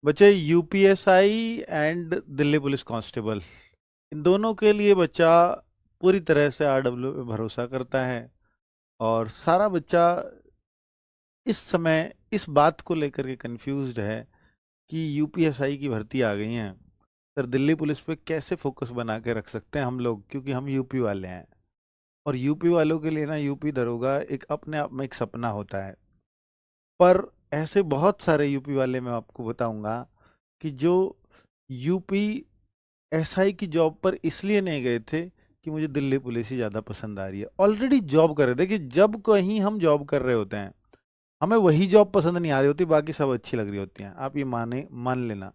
बच्चे UPSI and Delhi police constable, इन दोनों के लिए बच्चा पूरी तरह से आरडब्ल्यू पे भरोसा करता है। और सारा बच्चा इस समय इस बात को लेकर के कंफ्यूज्ड है कि यूपीएसआई की भर्ती आ गई हैं, सर दिल्ली पुलिस पे कैसे फोकस बना के रख सकते हैं हम लोग, क्योंकि हम यूपी वाले हैं। और यूपी वालों के लिए ना यूपी दरोगा एक अपने आप में एक सपना होता है। पर ऐसे बहुत सारे यूपी वाले मैं आपको बताऊंगा कि जो यूपी एसआई की जॉब पर इसलिए नहीं गए थे कि मुझे दिल्ली पुलिस ही ज़्यादा पसंद आ रही है, ऑलरेडी जॉब कर रहे थे। कि जब कहीं हम जॉब कर रहे होते हैं हमें वही जॉब पसंद नहीं आ रही होती, बाकी सब अच्छी लग रही होती हैं। आप ये मान लेना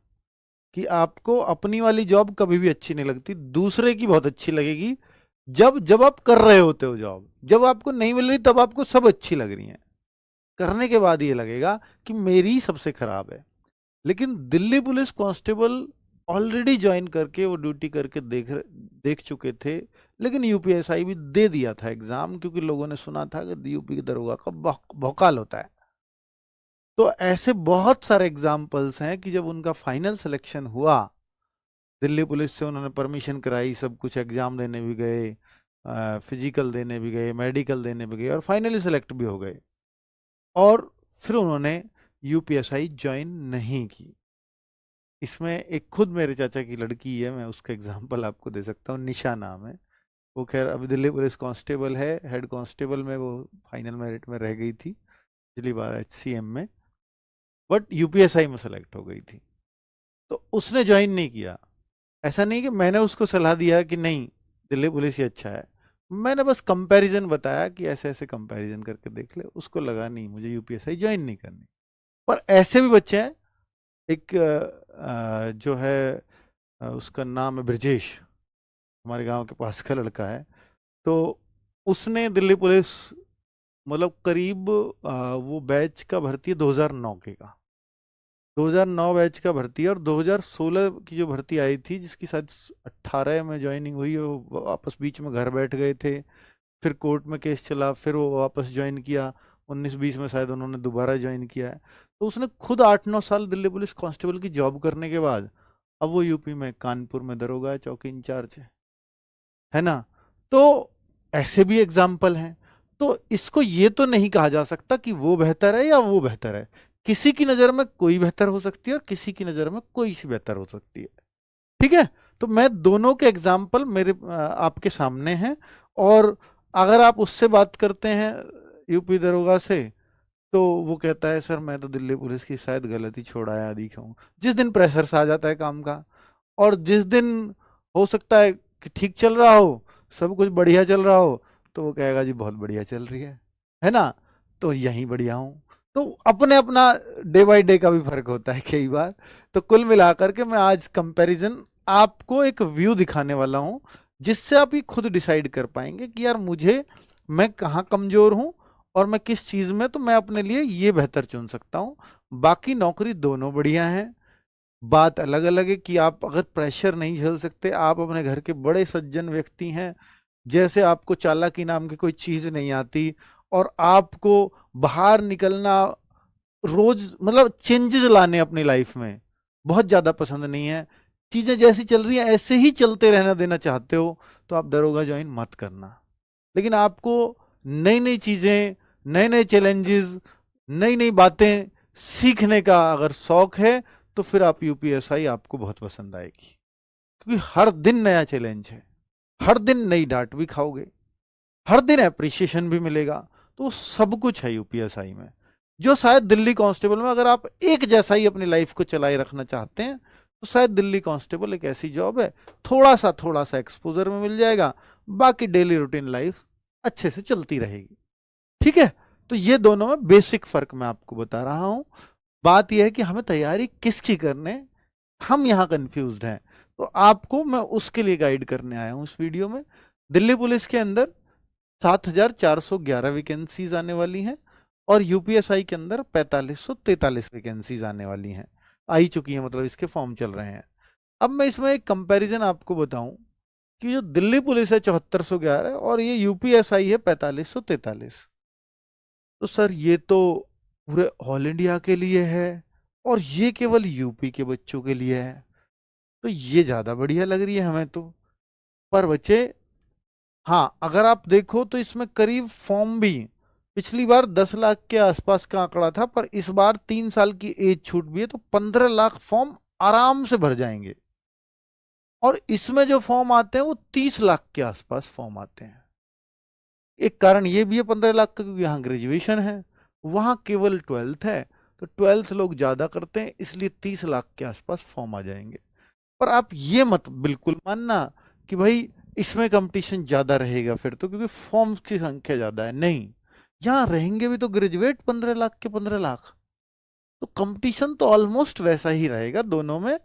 कि आपको अपनी वाली जॉब कभी भी अच्छी नहीं लगती, दूसरे की बहुत अच्छी लगेगी। जब जब आप कर रहे होते हो जॉब, जब आपको नहीं मिल रही तब आपको सब अच्छी लग रही हैं, करने के बाद ये लगेगा कि मेरी सबसे खराब है। लेकिन Delhi police constable already join करके वो ड्यूटी करके देख चुके थे। लेकिन यूपीएसआई भी दे दिया था एग्जाम, क्योंकि लोगों ने सुना था कि यूपी के दरोगा का भौकाल होता है। तो ऐसे बहुत सारे एग्जाम्पल्स हैं कि जब उनका फाइनल सिलेक्शन हुआ, दिल्ली पुलिस से उन्होंने परमिशन कराई, सब कुछ, एग्जाम देने भी गए, फिजिकल देने भी गए, मेडिकल देने भी गए, और फाइनली सिलेक्ट भी हो गए। और फिर उन्होंने यूपीएसआई ज्वाइन नहीं की। इसमें एक खुद मेरे चाचा की लड़की है, मैं उसका एग्जांपल आपको दे सकता हूँ, निशा नाम है। वो खैर अभी दिल्ली पुलिस कांस्टेबल है, हेड कांस्टेबल में वो फाइनल मेरिट में रह गई थी पिछली बार एचसीएम में, बट यूपीएसआई में सेलेक्ट हो गई थी। तो उसने ज्वाइन नहीं किया। ऐसा नहीं कि मैंने उसको सलाह दिया कि नहीं दिल्ली पुलिस ही अच्छा है, मैंने बस कंपैरिजन बताया कि ऐसे ऐसे कंपैरिजन करके देख ले। उसको लगा नहीं मुझे यूपीएसआई ज्वाइन नहीं करनी। पर ऐसे भी बच्चे हैं, एक जो है उसका नाम है ब्रजेश, हमारे गांव के पास का लड़का है। तो उसने दिल्ली पुलिस, मतलब करीब वो बैच का भर्ती है 2009 के का, 2009 बैच का भर्ती है। और 2016 की जो भर्ती आई थी, जिसकी शायद 18 में ज्वाइनिंग हुई, वो वापस बीच में घर बैठ गए थे, फिर कोर्ट में केस चला, फिर वो वापस ज्वाइन किया, 19-20 में शायद उन्होंने दोबारा ज्वाइन किया है। तो उसने खुद 8-9 साल दिल्ली पुलिस कांस्टेबल की जॉब करने के बाद अब वो यूपी में कानपुर में दरोगा है, चौकी इंचार्ज है ना। तो ऐसे भी एग्जाम्पल हैं। तो इसको ये तो नहीं कहा जा सकता कि वो बेहतर है या वो बेहतर है। किसी की नज़र में कोई बेहतर हो सकती है और किसी की नज़र में कोई सी बेहतर हो सकती है। ठीक है। तो मैं दोनों के एग्जाम्पल मेरे आपके सामने हैं। और अगर आप उससे बात करते हैं यूपी दरोगा से, तो वो कहता है सर मैं तो दिल्ली पुलिस की शायद गलती छोड़ाया दिखाऊं। जिस दिन प्रेशर से आ जाता है काम का, और जिस दिन हो सकता है कि ठीक चल रहा हो, सब कुछ बढ़िया चल रहा हो, तो वो कहेगा जी बहुत बढ़िया चल रही है ना, तो यहीं बढ़िया हूँ। तो अपने अपना डे बाय डे का भी फर्क होता है कई बार। तो कुल मिलाकर के मैं आज कंपैरिजन आपको एक व्यू दिखाने वाला हूँ, जिससे आप ये खुद डिसाइड कर पाएंगे कि यार मुझे, मैं कहाँ कमजोर हूँ और मैं किस चीज में, तो मैं अपने लिए ये बेहतर चुन सकता हूँ। बाकी नौकरी दोनों बढ़िया है। बात अलग अलग है कि आप अगर प्रेशर नहीं झेल सकते, आप अपने घर के बड़े सज्जन व्यक्ति हैं, जैसे आपको चालाकी नाम की कोई चीज नहीं आती, और आपको बाहर निकलना, रोज मतलब चेंजेस लाने अपनी लाइफ में बहुत ज्यादा पसंद नहीं है, चीजें जैसी चल रही हैं ऐसे ही चलते रहना देना चाहते हो, तो आप दरोगा ज्वाइन मत करना। लेकिन आपको नई नई चीजें, नए नए चैलेंजेस, नई नई बातें सीखने का अगर शौक है, तो फिर आप यूपीएसआई आपको बहुत पसंद आएगी। क्योंकि हर दिन नया चैलेंज है, हर दिन नई डांट भी खाओगे, हर दिन अप्रिसिएशन भी मिलेगा। तो सब कुछ है यूपीएसआई में, जो शायद दिल्ली कांस्टेबल में, अगर आप एक जैसा ही अपनी लाइफ को चलाए रखना चाहते हैं, तो शायद दिल्ली कांस्टेबल एक ऐसी जॉब है, थोड़ा सा एक्सपोजर में मिल जाएगा, बाकी डेली रूटीन लाइफ अच्छे से चलती रहेगी। ठीक है। तो ये दोनों में बेसिक फर्क मैं आपको बता रहा हूं। बात यह है कि हमें तैयारी किसकी करने, हम यहाँ कंफ्यूज्ड हैं। तो आपको मैं उसके लिए गाइड करने आया हूँ इस वीडियो में। दिल्ली पुलिस के अंदर 7,411 वैकेंसीज आने वाली हैं, और यूपीएसआई के अंदर 4,543 वैकेंसीज आने वाली हैं, आई चुकी हैं, मतलब इसके फॉर्म चल रहे हैं। अब मैं इसमें एक कंपैरिजन आपको बताऊं कि जो दिल्ली पुलिस है 7411 और ये यूपीएसआई है 4543, तो सर ये तो पूरे ऑल इंडिया के लिए है, और ये केवल यूपी के बच्चों के लिए है। तो ये ज्यादा बढ़िया लग रही है हमें तो। पर बच्चे, हाँ, अगर आप देखो तो इसमें करीब फॉर्म भी, पिछली बार 10 लाख के आसपास का आंकड़ा था, पर इस बार 3 साल की एज छूट भी है, तो 15 लाख फॉर्म आराम से भर जाएंगे। और इसमें जो फॉर्म आते हैं वो 30 लाख के आसपास फॉर्म आते हैं। एक कारण ये भी है 15 लाख का, क्योंकि यहाँ ग्रेजुएशन है, वहां केवल 12th है, तो 12th लोग ज्यादा करते हैं, इसलिए 30 लाख के आसपास फॉर्म आ जाएंगे। पर आप ये मत बिल्कुल मानना कि भाई इसमें कंपटीशन ज्यादा रहेगा फिर तो, क्योंकि फॉर्म्स की संख्या ज्यादा है, नहीं। यहाँ रहेंगे भी तो ग्रेजुएट 15 लाख के 15 लाख, तो कंपटीशन तो ऑलमोस्ट वैसा ही रहेगा दोनों में।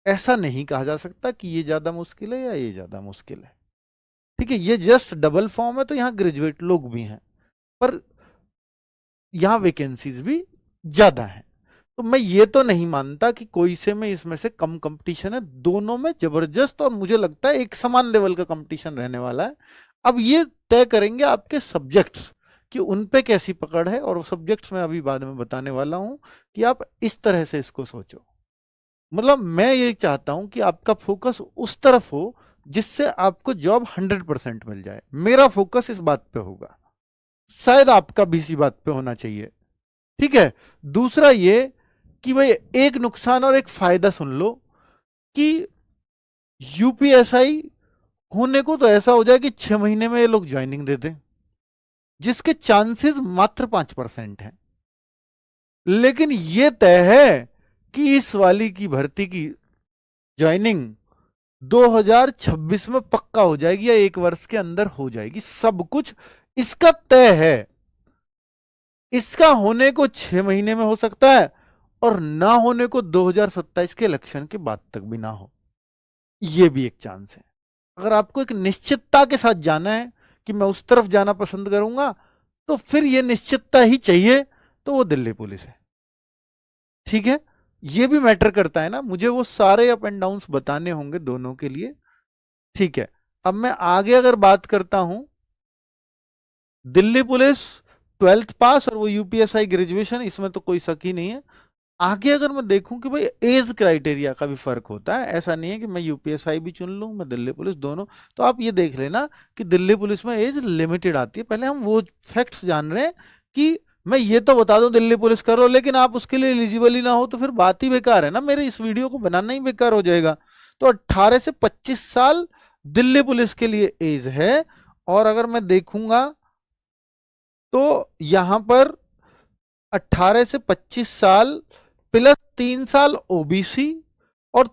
ऐसा नहीं कहा जा सकता कि ये ज्यादा मुश्किल है या ये ज्यादा मुश्किल है। ठीक है, ये जस्ट डबल फॉर्म है, तो यहाँ ग्रेजुएट लोग भी हैं, पर यहाँ वैकेंसीज भी ज्यादा है। तो मैं ये तो नहीं मानता कि कोई से में इसमें से कम कंपटीशन है, दोनों में जबरदस्त, और मुझे लगता है एक समान लेवल का कंपटीशन रहने वाला है। अब ये तय करेंगे आपके सब्जेक्ट्स कि उन पे कैसी पकड़ है, और सब्जेक्ट्स मैं अभी बाद में बताने वाला हूं कि आप इस तरह से इसको सोचो। मतलब मैं ये चाहता हूं कि आपका फोकस उस तरफ हो जिससे आपको जॉब 100% मिल जाए। मेरा फोकस इस बात पे होगा, शायद आपका भी इसी बात पे होना चाहिए। ठीक है। दूसरा ये कि भाई एक नुकसान और एक फायदा सुन लो, कि यूपीएसआई होने को तो ऐसा हो जाए कि 6 महीने में ये लोग ज्वाइनिंग दे दें, जिसके चांसेस मात्र 5% हैं। लेकिन ये तय है कि इस वाली की भर्ती की ज्वाइनिंग 2026 में पक्का हो जाएगी, या 1 वर्ष के अंदर हो जाएगी, सब कुछ इसका तय है। इसका होने को 6 महीने में हो सकता है, और ना होने को 2027 के इलेक्शन के बाद तक भी ना हो, ये भी एक चांस है। अगर आपको एक निश्चितता के साथ जाना है कि मैं उस तरफ जाना पसंद करूंगा, तो फिर ये निश्चितता ही चाहिए, तो वो दिल्ली पुलिस है। ठीक है, ये भी मैटर करता है ना, मुझे वो सारे अप एंड डाउन्स बताने होंगे दोनों के लिए। ठीक है, अब मैं आगे अगर बात करता हूं, दिल्ली पुलिस 12th पास और वो यूपीएसआई ग्रेजुएशन, इसमें तो कोई शक ही नहीं है। आगे अगर मैं देखूं कि भाई एज क्राइटेरिया का भी फर्क होता है, ऐसा नहीं है कि मैं यूपीएसआई भी चुन लूं, मैं दिल्ली पुलिस, दोनों। तो आप ये देख लेना कि दिल्ली पुलिस में एज लिमिटेड आती है। पहले हम वो फैक्ट्स जान रहे हैं कि मैं ये तो बता दूं दिल्ली पुलिस करो, लेकिन आप उसके लिए एलिजिबल ही ना हो, तो फिर बात ही बेकार है ना, मेरे इस वीडियो को बनाना ही बेकार हो जाएगा। तो 18 से 25 साल दिल्ली पुलिस के लिए एज है। और अगर मैं देखूंगा तो यहां पर 18 से 25 साल प्लस 3 साल ओबीसी, और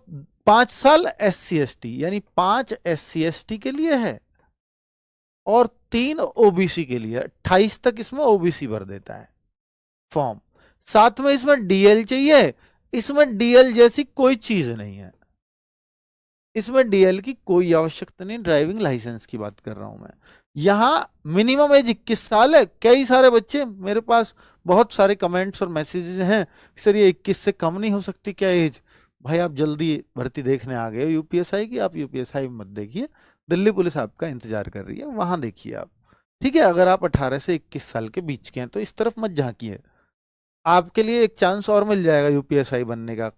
5 साल एससी एसटी, यानी 5 SC ST के लिए है और 3 ओबीसी के लिए। 28 तक इसमें ओबीसी भर देता है फॉर्म। साथ में इसमें डीएल चाहिए, इसमें डीएल जैसी कोई चीज नहीं है, इसमें डीएल की कोई आवश्यकता नहीं। ड्राइविंग लाइसेंस की बात कर रहा हूं मैं। यहां मिनिमम एज 21 साल है। कई सारे बच्चे मेरे पास, बहुत सारे कमेंट्स और मैसेजेस हैं, सर ये 21 से कम नहीं हो सकती क्या एज? भाई आप जल्दी भर्ती देखने आ गए हो यूपीएसआई की, आप यूपीएसआई मत देखिए, दिल्ली पुलिस आपका इंतजार कर रही है, वहां देखिए आप। ठीक है, अगर आप 18 से 21 साल के बीच के हैं तो इस तरफ मत झांकिए, आपके लिए एक चांस और मिल जाएगा यूपीएसआई बनने का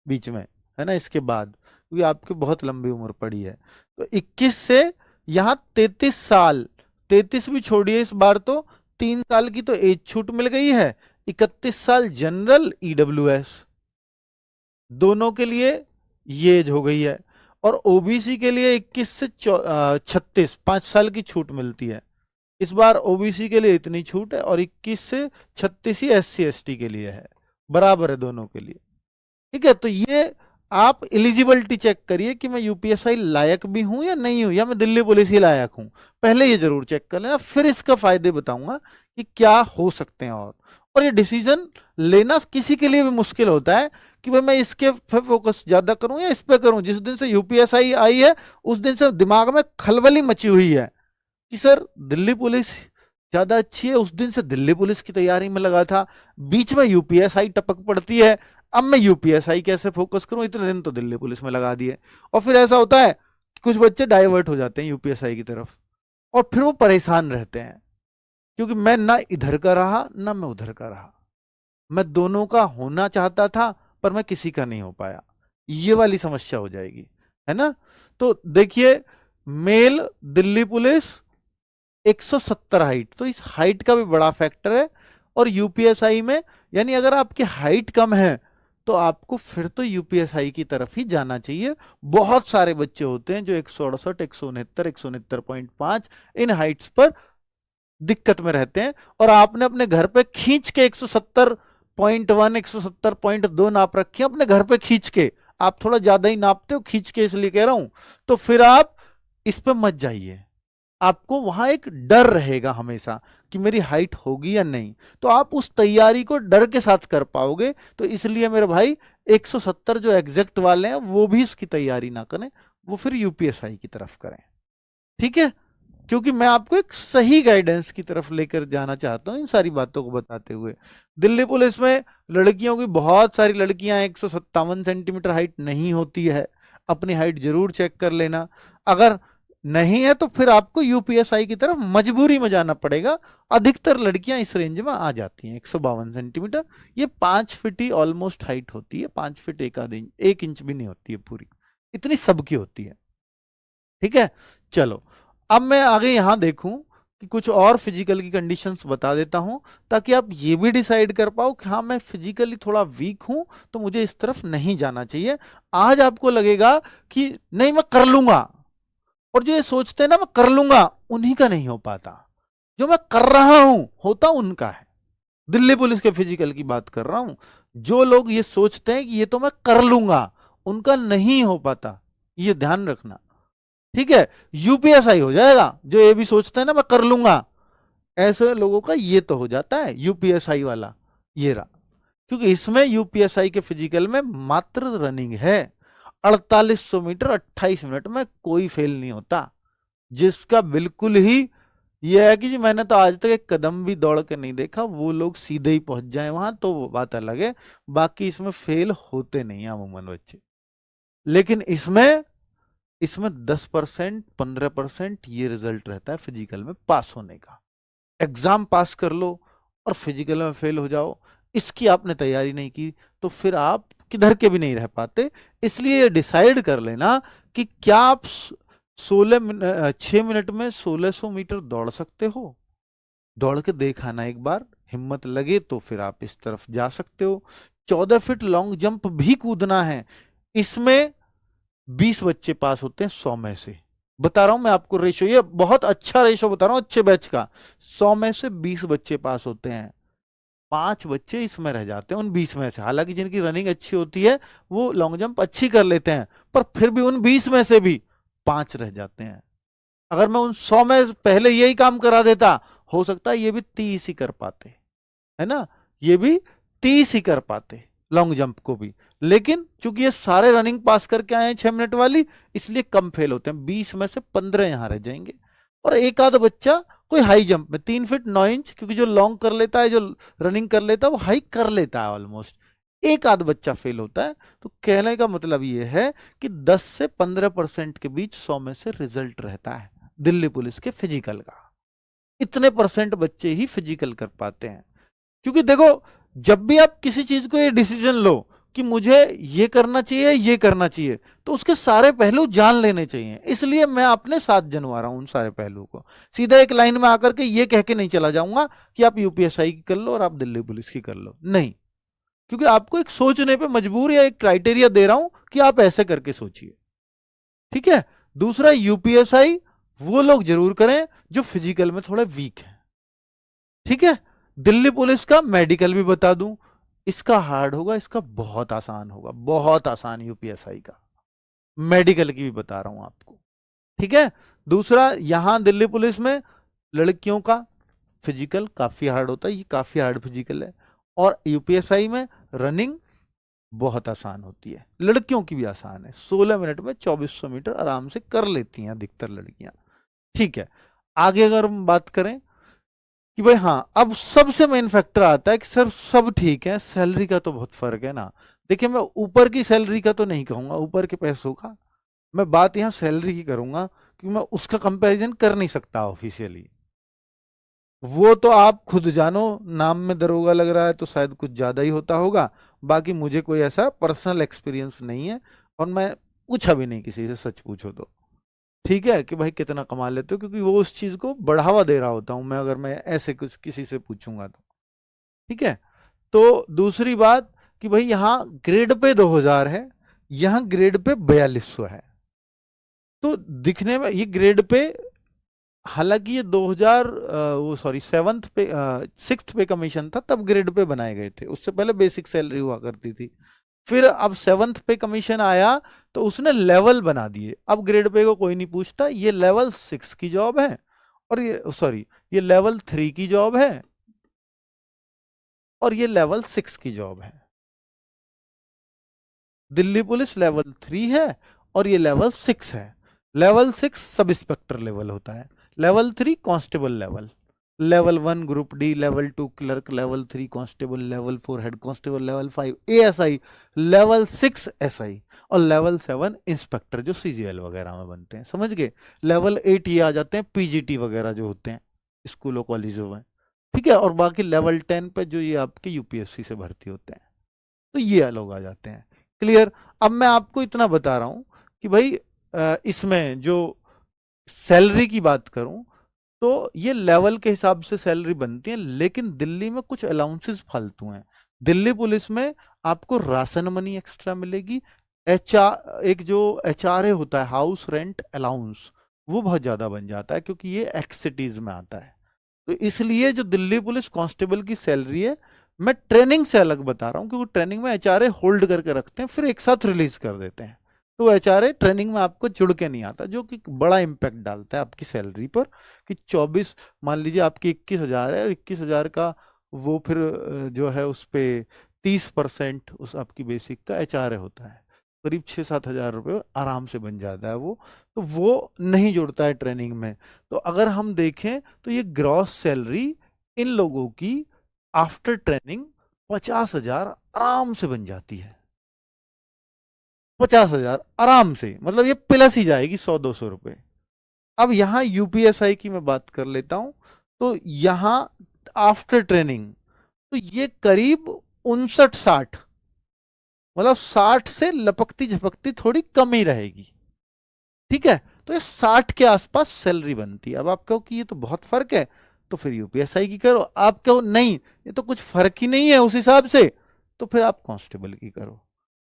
बीच में, है ना, इसके बाद, क्योंकि आपकी बहुत लंबी उम्र पड़ी है। तो 21 से यहाँ 33 साल, 33 भी छोड़िए इस बार, तो 3 साल की तो एज छूट मिल गई है। 31 साल जनरल ईडब्ल्यूएस, दोनों के लिए ये एज हो गई है। और ओबीसी के लिए 21 से 36, 5 साल की छूट मिलती है। इस बार ओबीसी के लिए इतनी छूट है, और 21 से 36 ही SC ST के लिए है, बराबर है दोनों के लिए। ठीक है, तो ये आप एलिजिबिलिटी चेक करिए कि मैं यूपीएसआई लायक भी हूं या नहीं हूं, या मैं दिल्ली पुलिस ही लायक हूं। पहले ये जरूर चेक कर लेना, फिर इसका फायदे बताऊंगा कि क्या हो सकते हैं। और ये डिसीजन लेना किसी के लिए भी मुश्किल होता है कि भाई मैं इसके पे फोकस ज्यादा करूं या इस पे करूं। जिस दिन से यूपीएसआई आई है उस दिन से दिमाग में खलबली मची हुई है कि सर दिल्ली पुलिस ज्यादा अच्छी है। उस दिन से दिल्ली पुलिस की तैयारी में लगा था, बीच में यूपीएसआई टपक पड़ती है, अब मैं यूपीएसआई कैसे फोकस करूं, इतने दिन तो दिल्ली पुलिस में लगा दिए। और फिर ऐसा होता है कि कुछ बच्चे डाइवर्ट हो जाते हैं यूपीएसआई की तरफ, और फिर वो परेशान रहते हैं, क्योंकि मैं ना इधर का रहा ना मैं उधर का रहा, मैं दोनों का होना चाहता था, पर मैं किसी का नहीं हो पाया, ये वाली समस्या हो जाएगी, है ना। तो देखिए, मेल दिल्ली पुलिस 170 हाइट, तो इस हाइट का भी बड़ा फैक्टर है। और यूपीएसआई में, यानी अगर आपकी हाइट कम है तो आपको फिर तो यूपीएसआई की तरफ ही जाना चाहिए। बहुत सारे बच्चे होते हैं जो 168, 169, 169.5 इन हाइट्स पर दिक्कत में रहते हैं, और आपने अपने घर पे खींच के 170.1, 170.2 नाप रखी है अपने घर पे खींच के, आप थोड़ा ज्यादा ही नापते हो, खींच के इसलिए कह रहा हूं, तो फिर आप इस पे मत जाइए। आपको वहां एक डर रहेगा हमेशा कि मेरी हाइट होगी या नहीं, तो आप उस तैयारी को डर के साथ कर पाओगे। तो इसलिए मेरे भाई 170 जो एग्जैक्ट वाले हैं वो भी इसकी तैयारी ना करें, वो फिर यूपीएसआई की तरफ करें, ठीक है। क्योंकि मैं आपको एक सही गाइडेंस की तरफ लेकर जाना चाहता हूं इन सारी बातों को बताते हुए। दिल्ली पुलिस में लड़कियों की, बहुत सारी लड़कियां 157 सेंटीमीटर हाइट नहीं होती है, अपनी हाइट जरूर चेक कर लेना। अगर नहीं है तो फिर आपको यूपीएसआई की तरफ मजबूरी में जाना पड़ेगा। अधिकतर लड़कियां इस रेंज में आ जाती हैं, 152 सेंटीमीटर, ये 5 फीट ही ऑलमोस्ट हाइट होती है, 5 फीट 1 इंच भी नहीं होती है पूरी, इतनी सबकी होती है, ठीक है। चलो, अब मैं आगे यहां देखूं कि कुछ और फिजिकल की कंडीशंस बता देता हूं, ताकि आप ये भी डिसाइड कर पाओ कि हाँ मैं फिजिकली थोड़ा वीक हूं तो मुझे इस तरफ नहीं जाना चाहिए। आज आपको लगेगा कि नहीं मैं कर लूंगा, और जो ये सोचते हैं ना मैं कर लूंगा, उन्हीं का नहीं हो पाता। जो मैं कर रहा हूं होता उनका है। दिल्ली पुलिस के फिजिकल की बात कर रहा हूं। जो लोग ये सोचते हैं कि ये तो मैं कर लूंगा, उनका नहीं हो पाता, ये ध्यान रखना, ठीक है। यूपीएसआई हो जाएगा, जो ये भी सोचते हैं ना मैं कर लूंगा, ऐसे लोगों का ये तो हो जाता है यूपीएसआई वाला, ये रहा। क्योंकि इसमें यूपीएसआई के फिजिकल में मात्र रनिंग है, 4800 मीटर 28 मिनट में कोई फेल नहीं होता। जिसका बिल्कुल ही ये है कि जी मैंने तो आज तक एक कदम भी दौड़ के नहीं देखा, वो लोग सीधे ही पहुंच जाए वहां तो वो बात अलग है। बाकी इसमें फेल होते नहीं है अमूमन बच्चे। लेकिन इसमें इसमें 10%, 15% ये रिजल्ट रहता है फिजिकल में पास होने का। एग्जाम पास कर लो और फिजिकल में फेल हो जाओ, इसकी आपने तैयारी नहीं की, तो फिर आप किधर के भी नहीं रह पाते। इसलिए ये डिसाइड कर लेना कि क्या आप 6 मिनट में 1600 मीटर दौड़ सकते हो। दौड़ के देखाना एक बार, हिम्मत लगे तो फिर आप इस तरफ जा सकते हो। 14 फीट लॉन्ग जंप भी कूदना है, इसमें 20 बच्चे पास होते हैं 100 में से। बता रहा हूं मैं आपको रेशो, ये बहुत अच्छा रेशो बता रहा हूं अच्छे बैच का। 100 में से 20 बच्चे पास होते हैं, 5 बच्चे इसमें रह जाते हैं उन 20 में से। हालांकि जिनकी रनिंग अच्छी होती है वो लॉन्ग जंप अच्छी कर लेते हैं, पर फिर भी उन 20 में से भी 5 रह जाते हैं। अगर मैं उन 100 में पहले यही काम करा देता, हो सकता है ये भी 30 ही कर पाते, है ना, ये भी 30 ही कर पाते लॉन्ग जंप को भी। लेकिन चूंकि ये सारे रनिंग पास करके आए हैं 6 मिनट वाली, इसलिए कम फेल होते हैं, 20 में से 15 यहां रह जाएंगे। और एक आध बच्चा कोई हाई जंप में 3 फीट 9 इंच, क्योंकि जो लॉन्ग कर लेता है, जो रनिंग कर लेता है, वो हाई कर लेता है ऑलमोस्ट, एक आध बच्चा फेल होता है। तो कहने का मतलब ये है कि 10 से 15% के बीच 100 में से रिजल्ट रहता है दिल्ली पुलिस के फिजिकल का। इतने परसेंट बच्चे ही फिजिकल कर पाते हैं। क्योंकि देखो, जब भी आप किसी चीज को ये डिसीजन लो कि मुझे ये करना चाहिए, ये करना चाहिए, तो उसके सारे पहलू जान लेने चाहिए। इसलिए मैं अपने साथ जनवा रहा हूं उन सारे पहलू को। सीधा एक लाइन में आकर के ये कह के नहीं चला जाऊंगा कि आप यूपीएसआई की कर लो और आप दिल्ली पुलिस की कर लो, नहीं। क्योंकि आपको एक सोचने पे मजबूर या एक क्राइटेरिया दे रहा हूं कि आप ऐसे करके सोचिए, ठीक है। दूसरा, यूपीएसआई वो लोग जरूर करें जो फिजिकल में थोड़े वीक हैं, ठीक है। दिल्ली पुलिस का मेडिकल भी बता दूं, इसका हार्ड होगा, इसका बहुत आसान होगा, बहुत आसान यूपीएसआई का। मेडिकल की भी बता रहा हूं आपको, ठीक है। दूसरा, यहां दिल्ली पुलिस में लड़कियों का फिजिकल काफी हार्ड होता है, ये काफी हार्ड फिजिकल है। और यूपीएसआई में रनिंग बहुत आसान होती है, लड़कियों की भी आसान है, 16 मिनट में 2400 मीटर आराम से कर लेती हैं अधिकतर लड़कियां, ठीक है। आगे अगर हम बात करें कि भाई हाँ, अब सबसे मेन फैक्टर आता है कि सर सब ठीक है, सैलरी का तो बहुत फर्क है ना। देखिए, मैं ऊपर की सैलरी का तो नहीं कहूंगा, ऊपर के पैसों का, मैं बात यहाँ सैलरी की करूंगा, क्योंकि मैं उसका कंपैरिजन कर नहीं सकता ऑफिशियली। वो तो आप खुद जानो, नाम में दरोगा लग रहा है तो शायद कुछ ज्यादा ही होता होगा, बाकी मुझे कोई ऐसा पर्सनल एक्सपीरियंस नहीं है, और मैं पूछा भी नहीं किसी से, सच पूछो तो। ठीक है, कि भाई कितना कमा लेते हो, क्योंकि वो उस चीज को बढ़ावा दे रहा होता हूं मैं, अगर मैं ऐसे कुछ किसी से पूछूंगा तो। ठीक है। तो दूसरी बात कि भाई यहाँ ग्रेड पे 2000 है, यहाँ ग्रेड पे 4200 है। तो दिखने में ये ग्रेड पे, हालांकि ये 2000 वो सॉरी सेवन्थ पे सिक्स्थ पे कमीशन था, तब ग्रेड पे बनाए गए थे, उससे पहले बेसिक सैलरी हुआ करती थी। फिर अब सेवन्थ पे कमीशन आया तो उसने लेवल बना दिए, अब ग्रेड पे को कोई नहीं पूछता, ये लेवल 6 की जॉब है, और ये सॉरी ये लेवल 3 की जॉब है, और ये लेवल 6 की जॉब है। दिल्ली पुलिस लेवल 3 है और ये लेवल 6 है। लेवल 6 सब इंस्पेक्टर लेवल होता है, level 3 constable level, level 1 group D, level 2 clerk, level 3 constable, level 4 head constable, level 5 ASI, level 6 SI, और लेवल 7 इंस्पेक्टर जो सीजीएल वगैरह में बनते हैं, समझ गए। लेवल 8 ये आ जाते हैं पीजीटी वगैरह जो होते हैं स्कूलों कॉलेजों में। ठीक है, और बाकी लेवल 10 पे जो ये आपके यूपीएससी से भर्ती होते हैं, तो ये लोग आ जाते हैं। क्लियर। अब मैं आपको इतना बता रहा हूं कि भाई इसमें जो सैलरी की बात करूं तो ये लेवल के हिसाब से सैलरी बनती है, लेकिन दिल्ली में कुछ अलाउंसेस फालतू हैं। दिल्ली पुलिस में आपको राशन मनी एक्स्ट्रा मिलेगी, एक जो एचआरए होता है, हाउस रेंट अलाउंस, वो बहुत ज्यादा बन जाता है, क्योंकि ये एक्स सिटीज में आता है। तो इसलिए जो दिल्ली पुलिस कांस्टेबल की सैलरी है, मैं ट्रेनिंग से अलग बता रहा हूं, क्योंकि ट्रेनिंग में एचआरए होल्ड करके रखते हैं, फिर एक साथ रिलीज कर देते हैं। तो एचआरए ट्रेनिंग में आपको जुड़ के नहीं आता, जो कि बड़ा इंपैक्ट डालता है आपकी सैलरी पर। कि 24 मान लीजिए आपकी 21,000 है, और 21,000 का वो फिर जो है उस पे 30% उस आपकी बेसिक का एचआरए होता है, करीब 6-7 हज़ार रुपये आराम से बन जाता है वो। तो वो नहीं जुड़ता है ट्रेनिंग में। तो अगर हम देखें तो ये ग्रॉस सैलरी इन लोगों की आफ्टर ट्रेनिंग 50,000 आराम से बन जाती है। 50,000 आराम से, मतलब ये प्लस ही जाएगी 100-200 रुपए। अब यहां यूपीएसआई की मैं बात कर लेता हूं, तो यहां आफ्टर ट्रेनिंग तो ये करीब 59-60, मतलब 60 से लपकती झपकती थोड़ी कम ही रहेगी। ठीक है, तो ये 60 के आसपास सैलरी बनती है। अब आप कहो कि ये तो बहुत फर्क है, तो फिर यूपीएसआई की करो। आप कहो नहीं ये तो कुछ फर्क ही नहीं है उस हिसाब से, तो फिर आप कांस्टेबल की करो।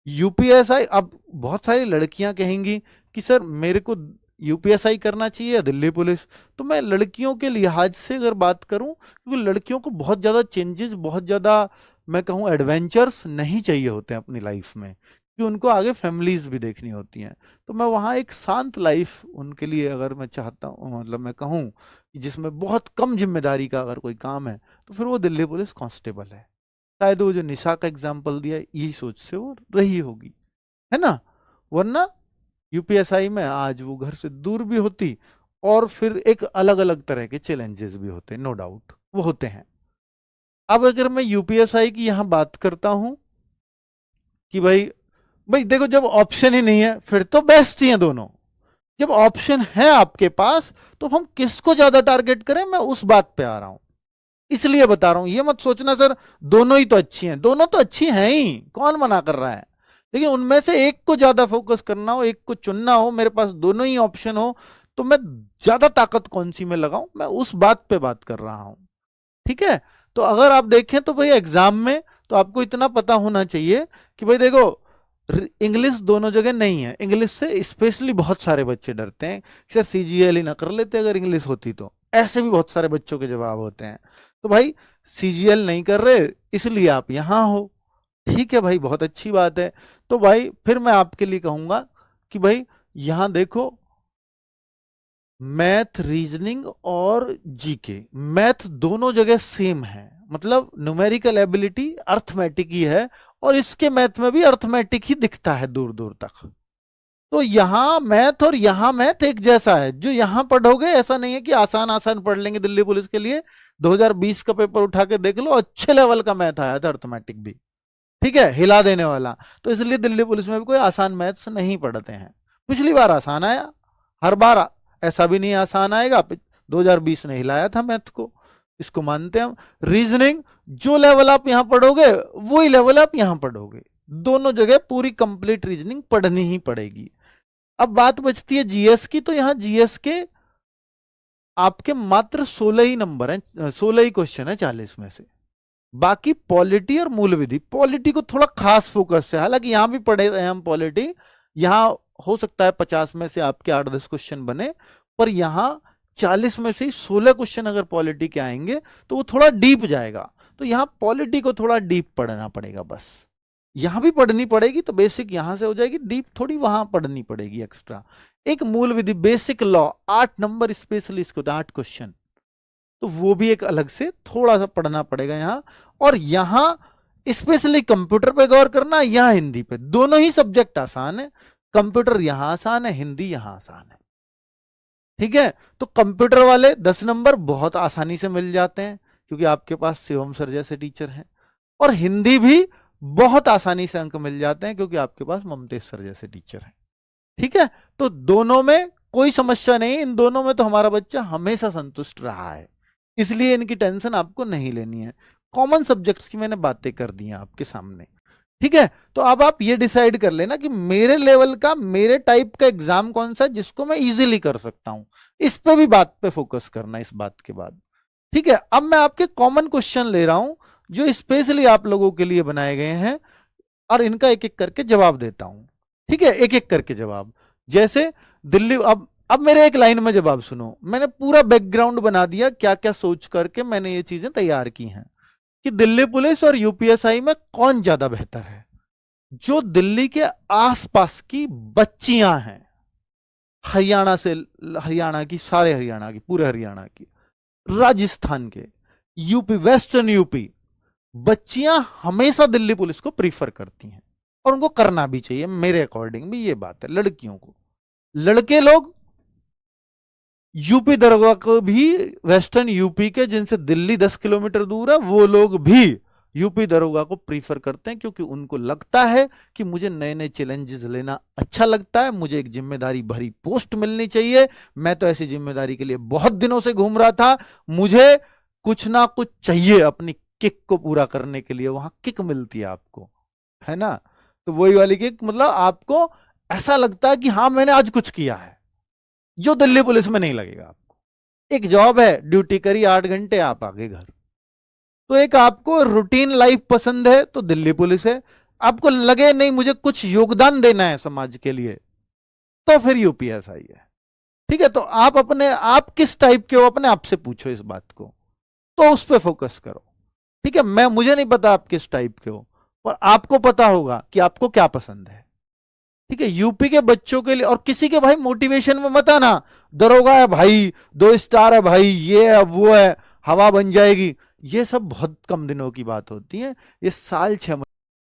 यूपीएसआई, अब बहुत सारी लड़कियां कहेंगी कि सर मेरे को यूपीएसआई करना चाहिए या दिल्ली पुलिस। तो मैं लड़कियों के लिहाज से अगर बात करूं, क्योंकि लड़कियों को बहुत ज़्यादा चेंजेस, बहुत ज़्यादा मैं कहूं एडवेंचर्स नहीं चाहिए होते हैं अपनी लाइफ में, कि उनको आगे फैमिलीज भी देखनी होती हैं। तो मैं वहाँ एक शांत लाइफ उनके लिए अगर मैं चाहता हूँ, मतलब मैं कहूँ कि जिसमें बहुत कम जिम्मेदारी का अगर कोई काम है, तो फिर वो दिल्ली पुलिस कांस्टेबल है। शायद वो जो निशा का एग्जाम्पल दिया यही सोच से वो रही होगी, है ना। वरना यूपीएसआई में आज वो घर से दूर भी होती, और फिर एक अलग अलग तरह के चैलेंजेस भी होते हैं, नो डाउट वो होते हैं। अब अगर मैं यूपीएसआई की यहां बात करता हूं कि भाई भाई देखो, जब ऑप्शन ही नहीं है फिर तो बेस्ट ही है दोनों। जब ऑप्शन है आपके पास तो हम किसको ज्यादा टारगेट करें, मैं उस बात पे आ रहा हूं। इसलिए बता रहा हूं, ये मत सोचना सर दोनों ही तो अच्छी हैं, दोनों तो अच्छी हैं ही, कौन मना कर रहा है। लेकिन उनमें से एक को ज्यादा फोकस करना हो, एक को चुनना हो, मेरे पास दोनों ही ऑप्शन हो, तो मैं ज्यादा ताकत कौन सी में लगाऊं, मैं उस बात पे बात कर रहा हूं। ठीक है। तो अगर आप देखें तो भाई एग्जाम में तो आपको इतना पता होना चाहिए कि भाई देखो, इंग्लिश दोनों जगह नहीं है। इंग्लिश से स्पेशली बहुत सारे बच्चे डरते हैं, सर सीजीएल ही ना कर लेते अगर इंग्लिश होती तो, ऐसे भी बहुत सारे बच्चों के जवाब होते हैं। तो भाई सीजीएल नहीं कर रहे इसलिए आप यहां हो, ठीक है भाई, बहुत अच्छी बात है। तो भाई फिर मैं आपके लिए कहूंगा कि भाई यहां देखो, मैथ, रीजनिंग और जीके, मैथ दोनों जगह सेम है, मतलब न्यूमेरिकल एबिलिटी अर्थमेटिक ही है, और इसके मैथ में भी अर्थमेटिक ही दिखता है दूर दूर तक। तो यहां मैथ और यहां मैथ एक जैसा है, जो यहां पढ़ोगे ऐसा नहीं है कि आसान आसान पढ़ लेंगे दिल्ली पुलिस के लिए। 2020 का पेपर उठा के देख लो, अच्छे लेवल का मैथ आया था, अर्थमेटिक भी, ठीक है, हिला देने वाला। तो इसलिए दिल्ली पुलिस में भी कोई आसान मैथ्स नहीं पढ़ते हैं। पिछली बार आसान आया, हर बार ऐसा भी नहीं आसान आएगा। 2020 ने हिलाया था मैथ को, इसको मानते हैं हम। रीजनिंग जो लेवल आप यहां पढ़ोगे वही लेवल आप यहां पढ़ोगे, दोनों जगह पूरी कंप्लीट रीजनिंग पढ़नी ही पड़ेगी। अब बात बचती है जीएस की, तो यहां जीएस के आपके मात्र 16 ही नंबर हैं, 16 ही क्वेश्चन है 40 में से। बाकी पॉलिटी और मूल विधि, पॉलिटी को थोड़ा खास फोकस है, हालांकि यहां भी पढ़े हैं हम पॉलिटी, यहां हो सकता है 50 में से आपके 8-10 क्वेश्चन बने, पर यहां 40 में से 16 क्वेश्चन अगर पॉलिटी के आएंगे तो वो थोड़ा डीप जाएगा, तो यहां पॉलिटी को थोड़ा डीप पढ़ना पड़ेगा। बस यहां भी पढ़नी पड़ेगी, तो बेसिक यहां से हो जाएगी, डीप थोड़ी वहां पढ़नी पड़ेगी एक्स्ट्रा। एक मूल विधि बेसिक लॉ 8 नंबर स्पेशली इसको 8 क्वेश्चन, तो वो भी एक अलग से थोड़ा सा पढ़ना पड़ेगा यहां। और यहां स्पेशली कंप्यूटर पे गौर करना, यहां हिंदी पे, दोनों ही सब्जेक्ट आसान है, कंप्यूटर यहां आसान है, हिंदी यहां आसान है। ठीक है, तो कंप्यूटर वाले 10 नंबर बहुत आसानी से मिल जाते हैं क्योंकि आपके पास शिवम सर जैसे टीचर हैं, और हिंदी भी बहुत आसानी से अंक मिल जाते हैं क्योंकि आपके पास ममतेज सर जैसे टीचर हैं। ठीक है, तो दोनों में कोई समस्या नहीं, इन दोनों में तो हमारा बच्चा हमेशा संतुष्ट रहा है, इसलिए इनकी टेंशन आपको नहीं लेनी है। कॉमन सब्जेक्ट्स की मैंने बातें कर दी हैं आपके सामने। ठीक है, तो अब आप ये डिसाइड कर लेना कि मेरे लेवल का, मेरे टाइप का एग्जाम कौन सा है जिसको मैं इजीली कर सकता हूं, इस पे भी बात पे फोकस करना इस बात के बाद। ठीक है, अब मैं आपके कॉमन क्वेश्चन ले रहा हूं जो स्पेशली आप लोगों के लिए बनाए गए हैं, और इनका एक एक करके जवाब देता हूं। ठीक है, एक एक करके जवाब, जैसे दिल्ली, अब मेरे एक लाइन में जवाब सुनो, मैंने पूरा बैकग्राउंड बना दिया क्या क्या सोच करके मैंने ये चीजें तैयार की हैं कि दिल्ली पुलिस और यूपीएसआई में कौन ज्यादा बेहतर है। जो दिल्ली के आसपास की बच्चियां हैं, हरियाणा से, हरियाणा की, सारे हरियाणा की, पूरे हरियाणा की, राजस्थान के, यूपी, वेस्टर्न यूपी, बच्चियां हमेशा दिल्ली पुलिस को प्रीफर करती हैं, और उनको करना भी चाहिए, मेरे अकॉर्डिंग भी ये बात है। लड़कियों को, लड़के लोग यूपी दरोगा को भी, वेस्टर्न यूपी के जिनसे दिल्ली 10 किलोमीटर दूर है, वो लोग भी यूपी दरोगा को प्रीफर करते हैं क्योंकि उनको लगता है कि मुझे नए नए चैलेंजेस लेना अच्छा लगता है, मुझे एक जिम्मेदारी भरी पोस्ट मिलनी चाहिए, मैं तो ऐसी जिम्मेदारी के लिए बहुत दिनों से घूम रहा था, मुझे कुछ ना कुछ चाहिए अपनी किक को पूरा करने के लिए। वहां किक मिलती है आपको, है ना, तो वही वाली किक, मतलब आपको ऐसा लगता है कि हाँ मैंने आज कुछ किया है, जो दिल्ली पुलिस में नहीं लगेगा आपको। एक जॉब है, ड्यूटी करी 8 घंटे, आप आगे घर। तो एक आपको रूटीन लाइफ पसंद है तो दिल्ली पुलिस है, आपको लगे नहीं मुझे कुछ योगदान देना है समाज के लिए, तो फिर यूपीएसआई है। ठीक है, तो आप अपने आप किस टाइप के हो अपने आप से पूछो इस बात को, तो उस पर फोकस करो। ठीक है, मुझे नहीं पता आप किस टाइप के हो, पर आपको पता होगा कि आपको क्या पसंद है। ठीक है, यूपी के बच्चों के लिए, और किसी के भाई मोटिवेशन में मत आना, दरोगा है भाई, 2 स्टार है भाई, ये है वो है, हवा बन जाएगी, ये सब बहुत कम दिनों की बात होती है, ये साल 6